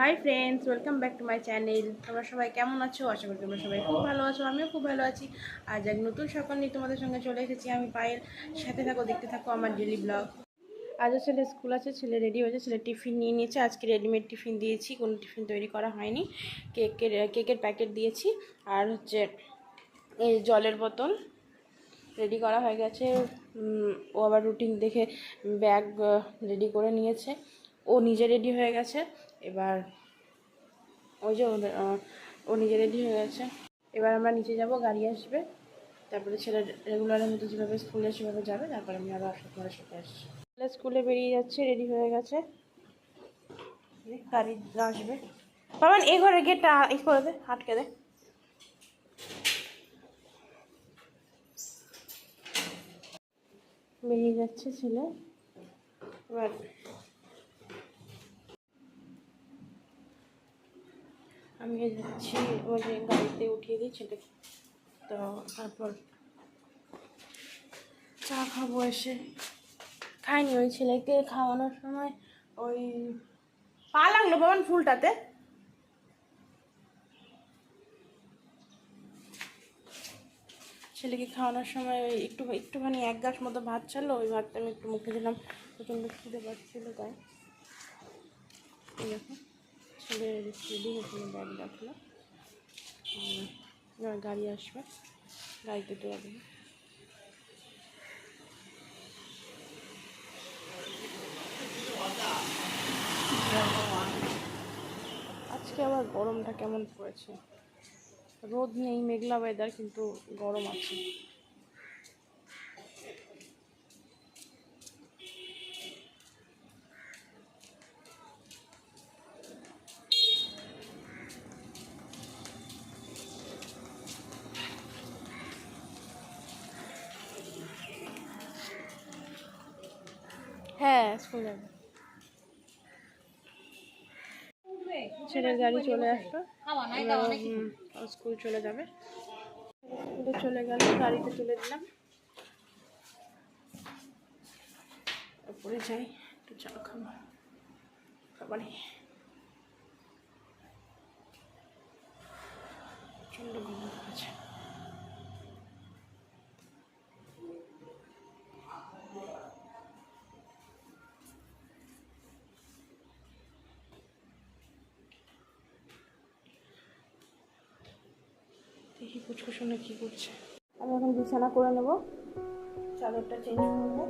Hi friends, welcome back to my channel. তোমরা সবাই কেমন আছো? আশা করি তোমরা সবাই খুব ভালো আছো, আমিও খুব ভালো আছি। আজ এক নতুন সকাল নিয়ে তোমাদের সঙ্গে চলে এসেছি আমি পায়েল। সাথে থাকো, দেখতে থাকো আমার ডেলি ব্লগ। আজও ছেলে স্কুল আছে, ছেলে রেডি হয়েছে, ছেলে টিফিন নিয়ে নিয়েছে। আজকে রেডিমেড টিফিন দিয়েছি, কোনো টিফিন তৈরি করা হয়নি। কেকের প্যাকেট দিয়েছি, আর হচ্ছে এই জলের বোতল রেডি করা হয়ে গেছে। ও আবার রুটিন দেখে ব্যাগ রেডি করে নিয়েছে, ও নিজে রেডি হয়ে গেছে। এবার ওই যে ও নিজে রেডি হয়ে গেছে। এবার আমরা নিচে যাব, গাড়ি আসবে, তারপরে ছেলে রেগুলারের মতো যেভাবে স্কুলে সেভাবে যাবে, তারপরে আমি আবার তোমাদের সাথে আসছি। ছেলে স্কুলে বেরিয়ে যাচ্ছে, রেডি হয়ে গেছে, গাড়ি আসবে। বাবান এই ঘরের গেটটা ই করে দে, আটকে দে। বেরিয়ে যাচ্ছে ছেলে। এবার আমি যাচ্ছি, ওই যে গাড়িতে উঠিয়ে দিই ছেলে, তো তারপর চা খাবো এসে। খাইনি, ওই ছেলেকে খাওয়ানোর সময় ওই পা লাগলো বাবান ফুলটাতে। ছেলেকে খাওয়ানোর সময় ওই একটুখানি এক গ্লাস মতো ভাত ছাড়লো, ওই ভাতটা আমি একটু মুখে দিলাম, প্রচণ্ড খিদে পাচ্ছিলো তাই। দেখো ছেলে রেডি হয়েছিল, ব্যাগ রাখলো, এবার গাড়ি আসবে, গাড়িতে তো যাবে। আজকে আবার গরমটা কেমন পড়েছে, রোদ নেই, মেঘলা ওয়েদার, কিন্তু গরম আছে। হ্যাঁ, স্কুল যাবে। ছেলের গাড়ি চলে আসলো, স্কুল চলে যাবে। স্কুলে চলে গেল, গাড়িতে তুলে দিলাম। তারপরে যাই, একটু চা খাবো, খাবারই প্রচণ্ড গরম আছে। দেখি পুচকুসোনা কী করছে। আমি এখন বিছানা করে নেব, চাদরটা চেঞ্জ করবো।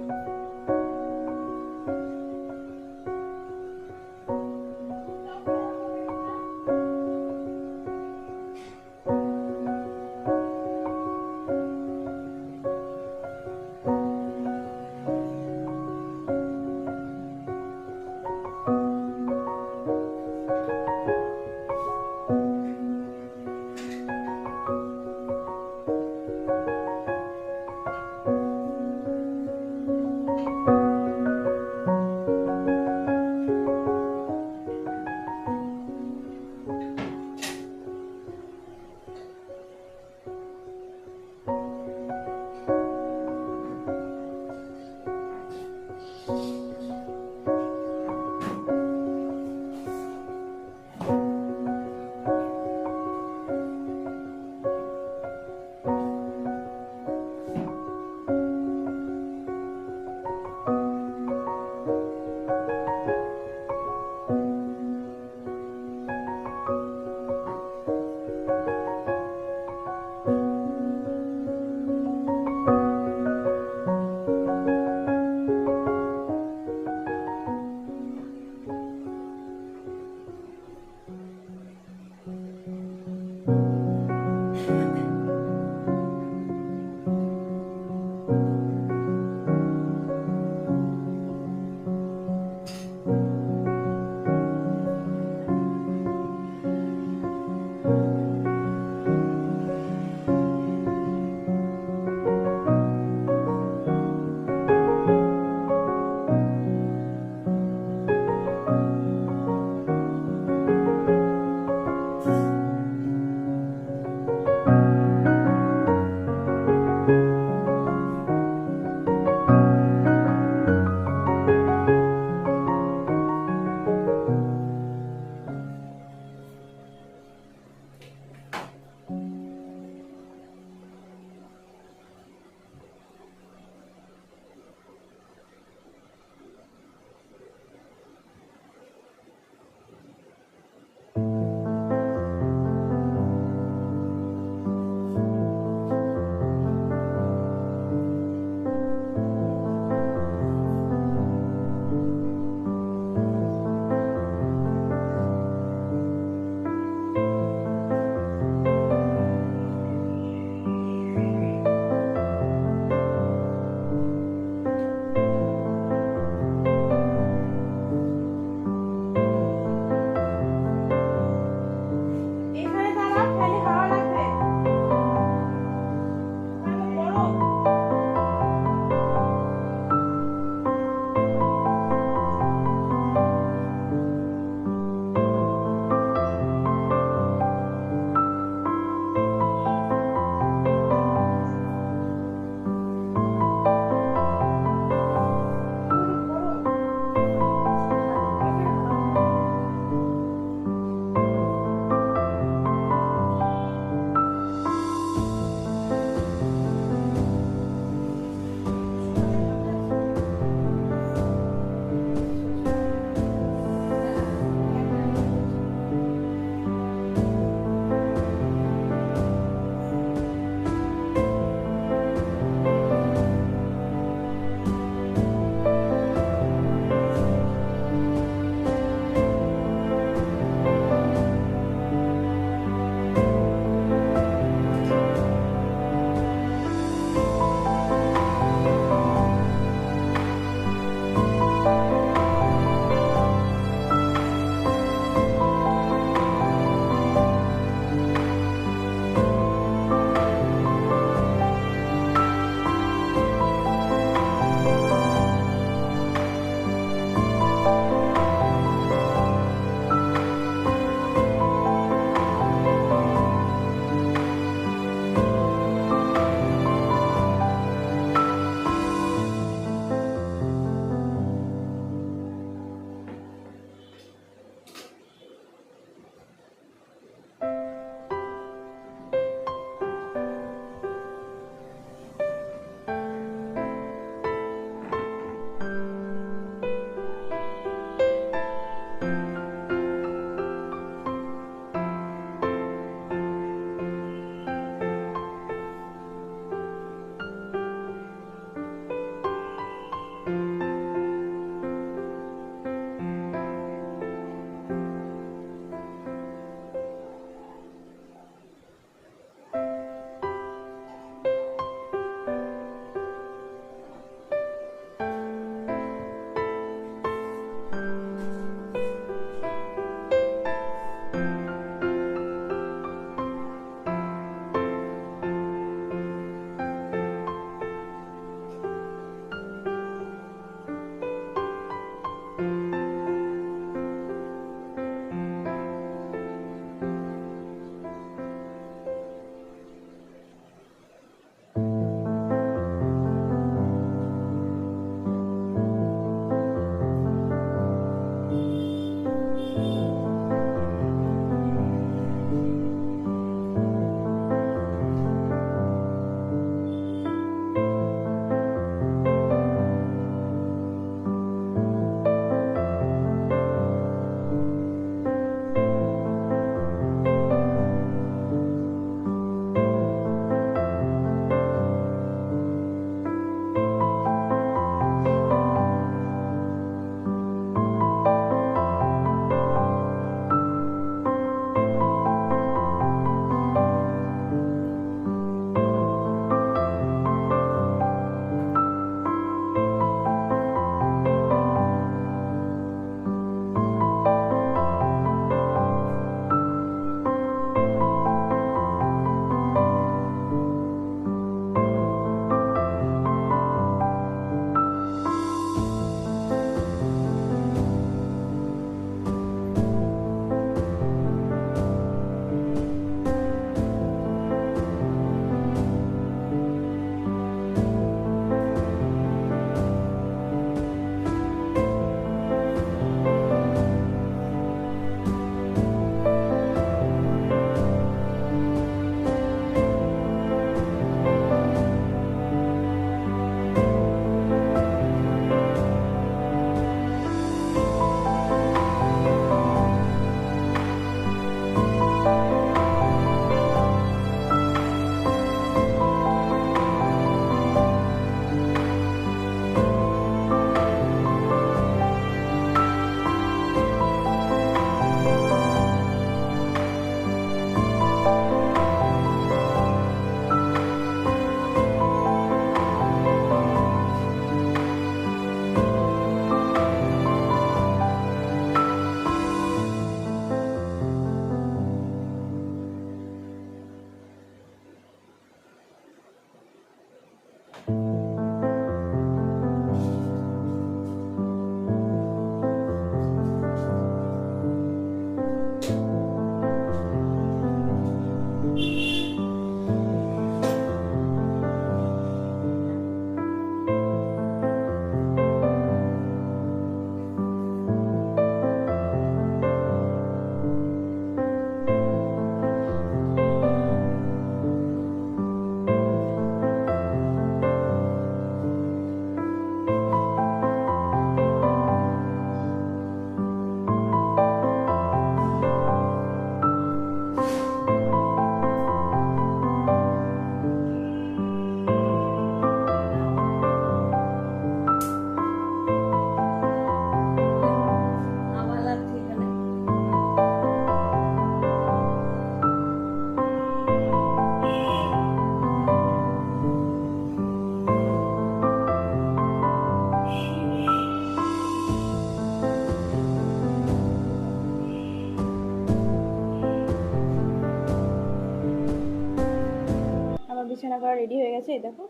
বিছানা করা রেডি হয়ে গেছে। এই দেখো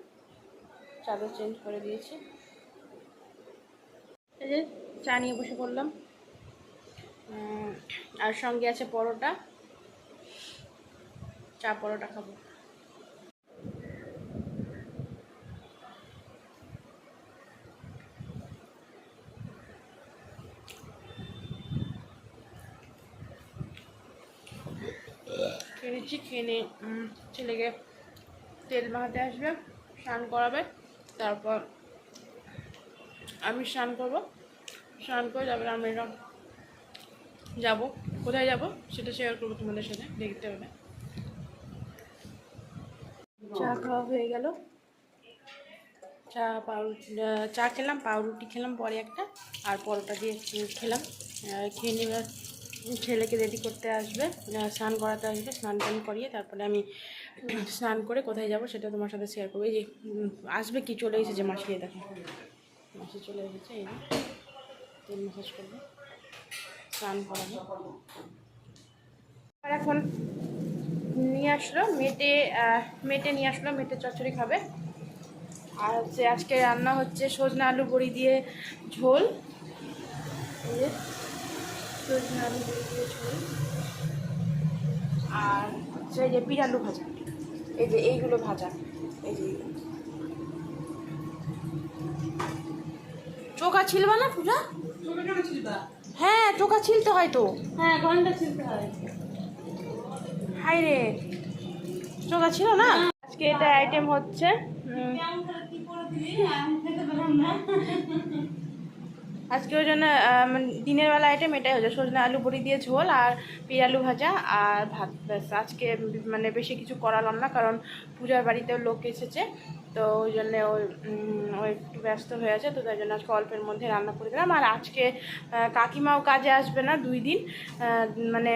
চাদর চেঞ্জ করে দিয়েছি। এই যে চা নিয়ে বসে পড়লাম, আর সঙ্গে আছে পরোটা, চা পরোটা খাবো। খেয়ে নিচ্ছি, খেয়ে নিয়ে ছেলেকে তেল মাখাতে আসবে, স্নান করাবে, তারপর আমি স্নান করবো। স্নান করে তারপরে আমরা যাবো। কোথায় যাব সেটা শেয়ার করবো তোমাদের সাথে, দেখতে হবে। চা খাওয়া হয়ে গেল, চা খেলাম, পাউরুটি খেলাম পরে একটা, আর পরোটা দিয়ে খেলাম। খেয়ে নিয়ে ছেলেকে রেডি করতে আসবে, স্নান করাতে আসবে, স্নান টান করিয়ে তারপরে আমি স্নান করে কোথায় যাব সেটা তোমার সাথে শেয়ার করবো। এই যে আসবে কি, চলে এসেছে মাসি, দেখো মাসি চলে এসেছে। এই যে তেল ম্যাসাজ করবে, স্নান করাবে। আর এখন নিয়ে আসলো মেটে নিয়ে আসলো, মেটে চচ্চড়ি খাবে। আর হচ্ছে আজকে রান্না হচ্ছে সজনা আলু বড়ি দিয়ে ঝোল, সজনা আলু বড়ি দিয়ে ঝোল, আর হচ্ছে এই যে পিরালু ভাজা, এই যে এইগুলো ভাজা, এই যে চোখা ছিলবা না পূজা? হ্যাঁ চোখা ছিলতে হয় তো, হ্যাঁ ঘন্টা ছিলতে হয়। হাই রে চোখা ছিল না। আজকে এটা আইটেম হচ্ছে, আজকে ওই জন্য দিনের বেলা আইটেম এটাই হচ্ছে সজনা আলু বড়ি দিয়ে ঝোল আর পিরালু ভাজা আর ভাত, ব্যাস। আজকে মানে বেশি কিছু করালাম না, কারণ পূজার বাড়িতেও লোক এসেছে, তো ওই জন্যে ওই একটু ব্যস্ত হয়ে আছে, তো তাই জন্য আজকে অল্পের মধ্যে রান্না করে দিলাম। আর আজকে কাকিমাও কাজে আসবে না 2 দিন, মানে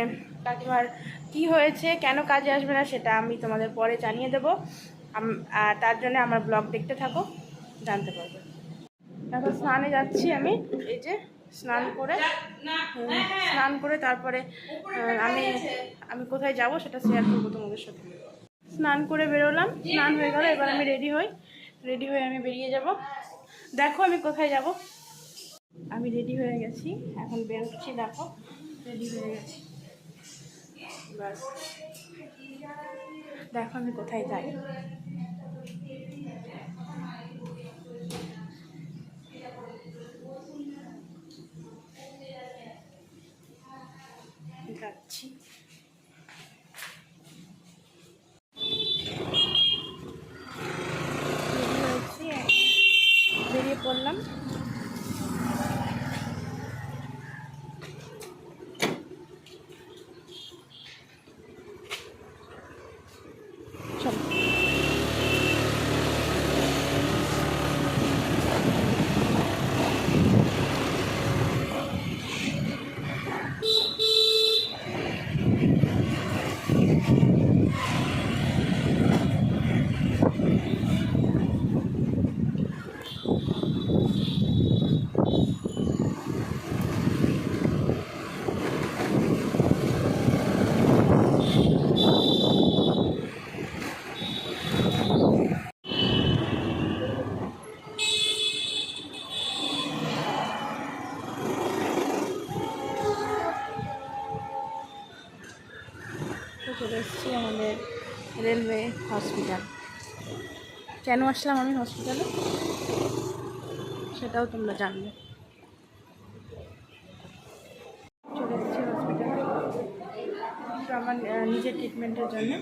কাকিমার কি হয়েছে, কেন কাজে আসবে না সেটা আমি তোমাদের পরে জানিয়ে দেবো, আর তার জন্য আমার ব্লগ দেখতে থাকো, জানতে পারবে। এখন স্নানে যাচ্ছি আমি, এই যে স্নান করে তারপরে আমি কোথায় যাব সেটা শেয়ার করবো তোমাদের সাথে। স্নান করে বেরোলাম, স্নান হয়ে গেল, এবার আমি রেডি হয়ে আমি বেরিয়ে যাব। দেখো আমি কোথায় যাব, আমি রেডি হয়ে গেছি, এখন বেরোচ্ছি। দেখো রেডি হয়ে গেছি, বাস দেখো আমি কোথায় যাই। যাচ্ছি, বেরিয়ে পড়লাম। চলো চলে এসেছি আমাদের রেলওয়ে হসপিটাল। কেন আসলাম আমি হসপিটালে সেটাও তোমরা জানবে। চলে এসেছি হসপিটালে তো আমার নিজের ট্রিটমেন্টের জন্য।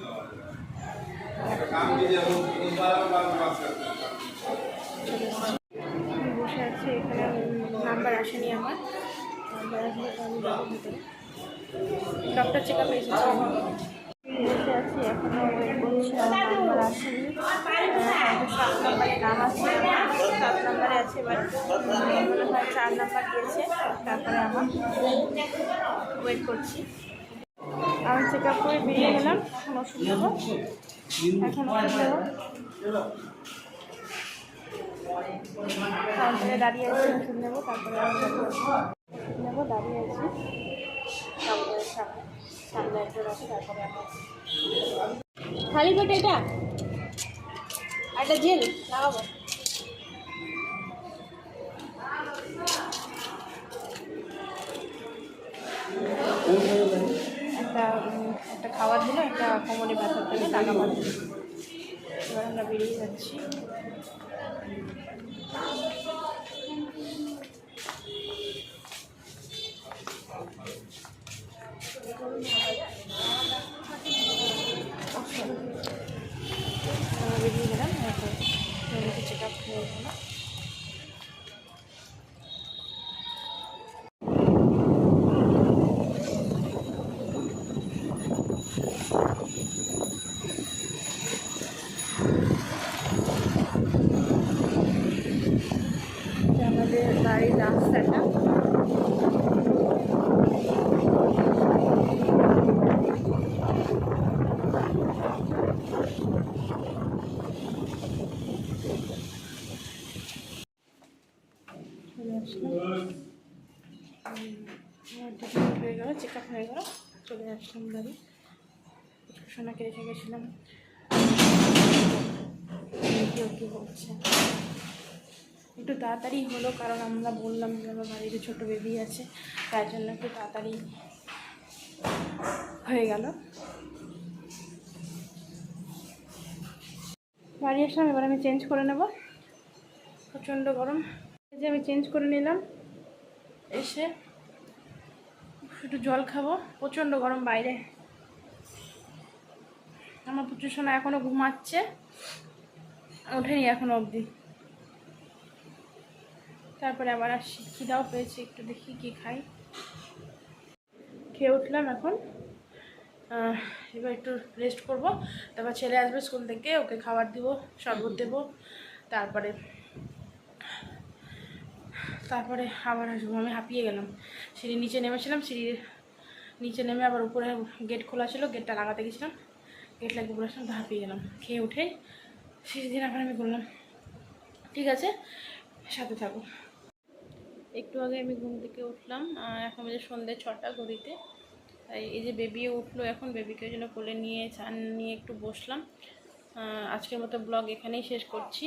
আমি বসে আছি এখানে, নাম্বার আসেনি আমার, নাম্বার আসলে তো আমি যাবো ভিতরে, ডক্টর চেক আপে এসেছি। বসে আছি এখনও ওয়েট করছি, আমার নাম্বার আসেনি। 7 নম্বরে নাম আছে, 7 নম্বরে আছে, এবার মনে হয় 4 নাম্বার দিয়েছে, তারপরে আমার ওয়েট করছি। আমি চেক আপ করে বেরিয়ে গেলাম, এখন ওষুধ নেবো, এখন ওষুধ নেবো, কাউন্টারে দাঁড়িয়ে আছি, ওষুধ নেবো, তারপরে আমি ওষুধ নেবো, দাঁড়িয়ে আছি কাউন্টারের সামনে একজন আছে, তারপরে আমার খালি পেটে এটা একটা জেল লাগাবো। একটা একটা খাবার দিল, একটা কোমরে ব্যথার জন্য লাগাবার জন্য। এবার আমরা বেরিয়ে যাচ্ছি। বেরিয়ে গেলাম, এখন চেক আপ হয়ে গেল। আমাদের বাড়ির রাস্তাটা চলে আসলাম, ট্রিটমেন্ট হয়ে গেল, চেক আপ হয়ে গেল, চলে আসলাম বাড়ি। সোনাকে রেখে গেছিলাম, কি হচ্ছে একটু তাড়াতাড়ি হলো, কারণ আমরা বললাম যে আমার বাড়িতে ছোটো বেবি আছে, তার জন্য একটু তাড়াতাড়ি হয়ে গেল। বাড়ি আসলাম, এবার আমি চেঞ্জ করে নেব, প্রচণ্ড গরম। এই যে আমি চেঞ্জ করে নিলাম, এসে একটু জল খাবো, প্রচণ্ড গরম বাইরে। আমার প্রচুর সোনা এখনও ঘুমাচ্ছে, ওঠেনি এখনও অবধি। তারপরে আবার আসছি, খিদাও পেয়েছি, একটু দেখি কি খাই। খেয়ে উঠলাম এখন, এবার একটু রেস্ট করব। তারপর ছেলে আসবে স্কুল থেকে, ওকে খাবার দিব, শরবত দেবো, তারপরে আবার আসবো। আমি হাঁপিয়ে গেলাম, সিঁড়ির নিচে নেমেছিলাম, সিঁড়ির নিচে নেমে আবার উপরে গেট খোলা ছিল, গেটটা লাগাতে গেছিলাম, গেট লাগিয়ে পড়ে আসলাম, তো হাঁপিয়ে গেলাম। খেয়ে উঠে সিঁড়ি দিন আবার আমি বললাম ঠিক আছে সাথে থাকো। একটু আগে আমি ঘুম থেকে উঠলাম, এখন বাজে সন্ধ্যে 6টা ঘড়িতে। তাই এই যে বেবিও উঠলো, এখন বেবিকে ওই জন্য কোলে নিয়ে চান নিয়ে একটু বসলাম। আজকের মতো ব্লগ এখানেই শেষ করছি।